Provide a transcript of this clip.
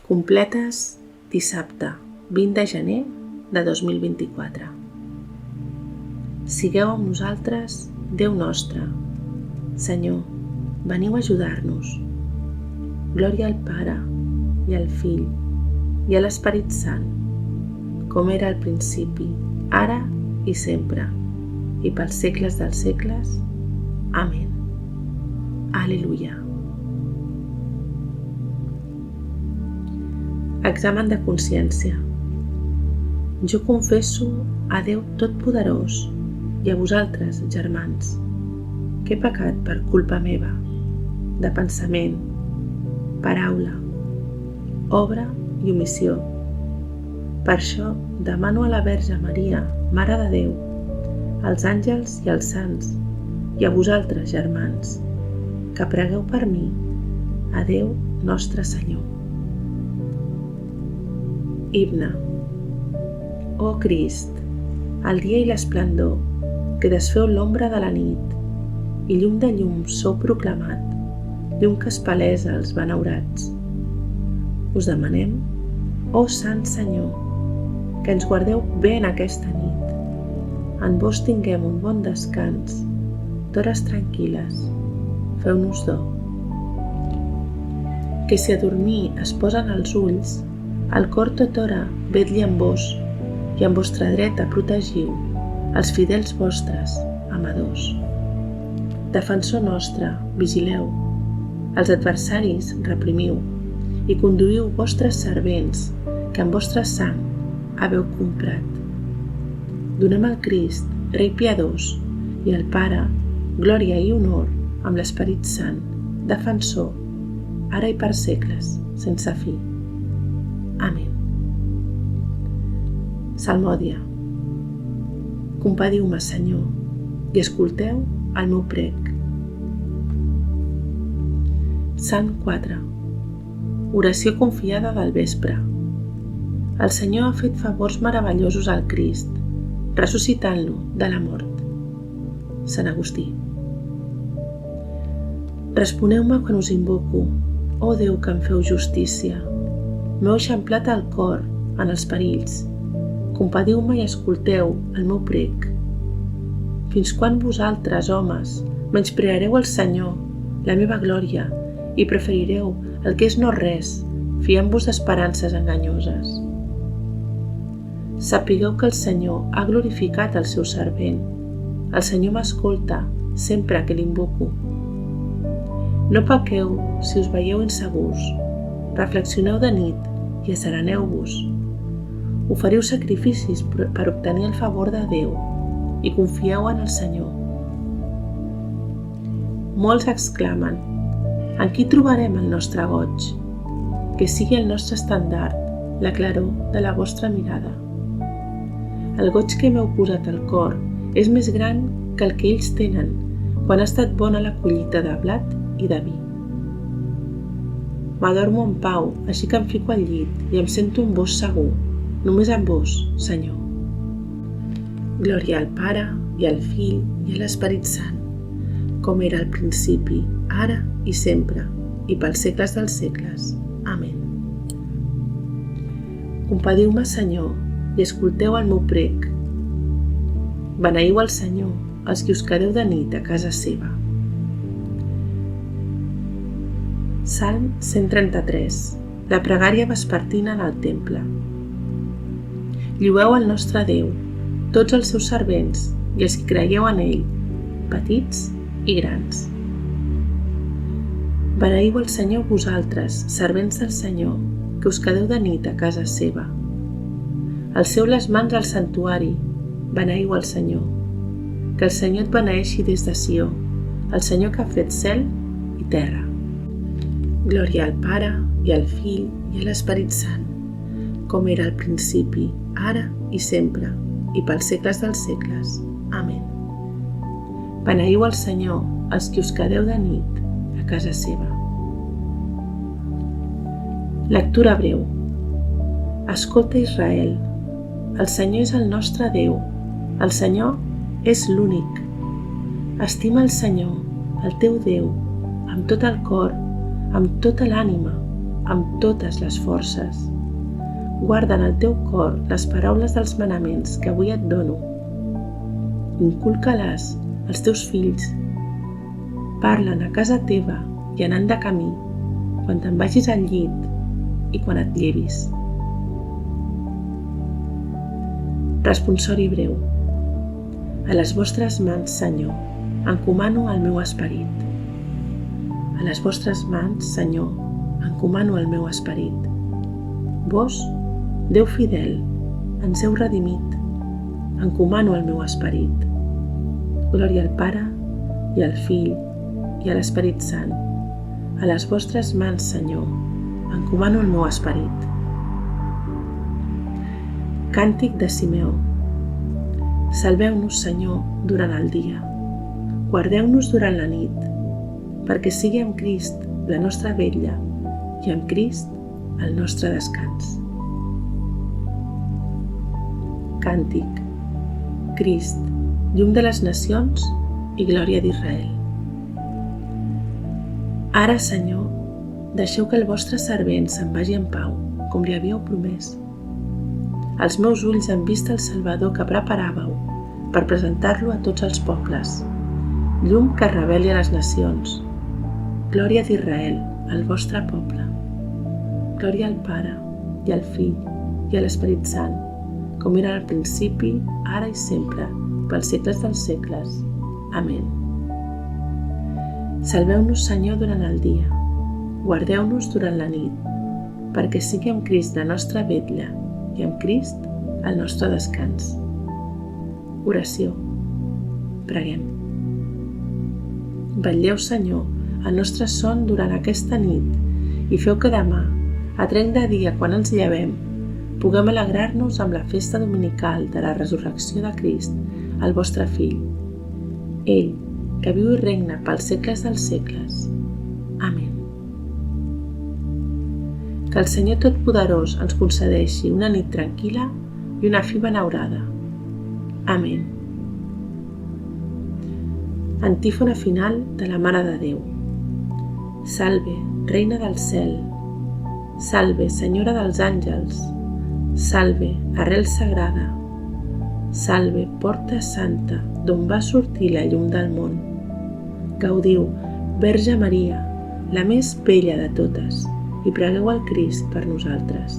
Completes dissabte 20 de gener de 2024. Sigueu amb nosaltres, Déu nostre. Senyor, veniu a ajudar-nos. Glòria al Pare, i al Fill, i a l'Esperit Sant, com era al principi, ara i sempre, i pels segles dels segles. Amén. Aleluia. Examen de consciència. Jo confesso a Déu Totpoderós i a vosaltres, germans, que he pecat per culpa meva, de pensament, paraula, obra i omissió. Per això demano a la Verge Maria, Mare de Déu, als àngels i als sants, i a vosaltres, germans, que pregueu per mi a Déu Nostre Senyor. Himne. Ó Crist, el dia i l'esplendor, que desfeu l'ombra de la nit, i llum de llum sou proclamat, llum que espalesa els benaurats. Us demanem, ó Sant Senyor, que ens guardeu bé en aquesta nit. En vos tinguem un bon descans, d'hores tranquil·les, feu-nos do. Que si a dormir es posen els ulls, el cor tothora vetli amb vos, i amb vostra dreta protegiu els fidels vostres, amadors. Defensor nostre, vigileu, els adversaris reprimiu, i conduïu vostres servents, que amb vostra sang haveu comprat. Donem al Crist, Rei piadós, i al Pare, glòria i honor amb l'Esperit Sant, defensor, ara i per segles, sense fi. Amén. Salmòdia. Compadiu-me, Senyor, i escolteu el meu prec. Salm 4. Oració confiada del vespre. El Senyor ha fet favors meravellosos al Crist, ressuscitant-lo de la mort. Sant Agustí. Responeu-me quan us invoco, ó Déu que em feu justícia. M'heu eixamplat el cor en els perills. Compadiu-me i escolteu el meu prec. Fins quan vosaltres, homes, menyspreareu el Senyor, la meva glòria, i preferireu el que és no res, fiant-vos d'esperances enganyoses. Sapigueu que el Senyor ha glorificat el seu servent. El Senyor m'escolta sempre que l'invoco. No pequeu si us veieu insegurs. Reflexioneu de nit i assereneu-vos. Oferiu sacrificis per obtenir el favor de Déu i confieu en el Senyor. Molts exclamen: en qui trobarem el nostre goig? Que sigui el nostre estendard, la claror de la vostra mirada. El goig que m'heu posat al cor és més gran que el que ells tenen quan ha estat bona la collita de blat i de vi. M'adormo en pau, així que em fico al llit i em sento en vos segur, només en vos, Senyor. Glòria al Pare, i al Fill, i a l'Esperit Sant, com era al principi, ara i sempre, i pels segles dels segles. Amén. Compadiu-me, Senyor, i escolteu el meu prec. Beneïu el Senyor, els que us quedeu de nit a casa seva. Salm 133. La pregària vespertina en el temple. Llueu el nostre Déu, tots els seus servents i els que creieu en ell, petits i grans. Beneïu el Senyor vosaltres, servents del Senyor, que us quedeu de nit a casa seva. Alceu les mans al santuari, beneïu el Senyor. Que el Senyor et beneeixi des de Sió, el Senyor que ha fet cel i terra. Glòria al Pare, i al Fill, i a l'Esperit Sant, com era al principi, ara i sempre, i pels segles dels segles. Amén. Beneïu el Senyor, els que us quedeu de nit a casa seva. Lectura breu. Escolta, Israel, el Senyor és el nostre Déu, el Senyor és l'únic. Estima el Senyor, el teu Déu, amb tot el cor, amb tota l'ànima, amb totes les forces. Guarda en el teu cor les paraules dels manaments que avui et dono. Inculca-les als teus fills. Parla'n a casa teva i anant de camí, quan te'n vagis al llit i quan et llevis. Responsori breu. A les vostres mans, Senyor, encomano el meu esperit. A les vostres mans, Senyor, encomano el meu esperit. Vos, Déu fidel, ens heu redimit. Encomano el meu esperit. Glòria al Pare, i al Fill, i a l'Esperit Sant. A les vostres mans, Senyor, encomano el meu esperit. Càntic de Simeó. Salveu-nos, Senyor, durant el dia. Guardeu-nos durant la nit, perquè sigui amb Crist la nostra vetlla i amb Crist el nostre descans. Càntic. Crist, llum de les nacions i glòria d'Israel. Ara, Senyor, deixeu que el vostre servent se'n vagi en pau, com li havíeu promès. Els meus ulls han vist el Salvador que preparàveu per presentar-lo a tots els pobles, llum que reveli a les nacions. Glòria d'Israel, el vostre poble. Glòria al Pare, i al Fill, i a l'Esperit Sant, com era al principi, ara i sempre, pels segles dels segles. Amén. Salveu-nos, Senyor, durant el dia. Guardeu-nos durant la nit, perquè sigui amb Crist la nostra vetlla i amb Crist el nostre descans. Oració. Preguem. Vetlleu, Senyor, el nostre son durant aquesta nit i feu que demà, a trenc de dia quan ens llevem, puguem alegrar-nos amb la festa dominical de la resurrecció de Crist, el vostre Fill. Ell, que viu i regna pels segles dels segles. Amén. Que el Senyor Totpoderós ens concedeixi una nit tranquil·la i una fi benaurada. Amén. Antífona final de la Mare de Déu. Salve, Reina del cel. Salve, Senyora dels àngels. Salve, arrel sagrada. Salve, porta santa, d'on va sortir la llum del món. Gaudiu, Verge Maria, la més bella de totes, i pregueu al Crist per nosaltres.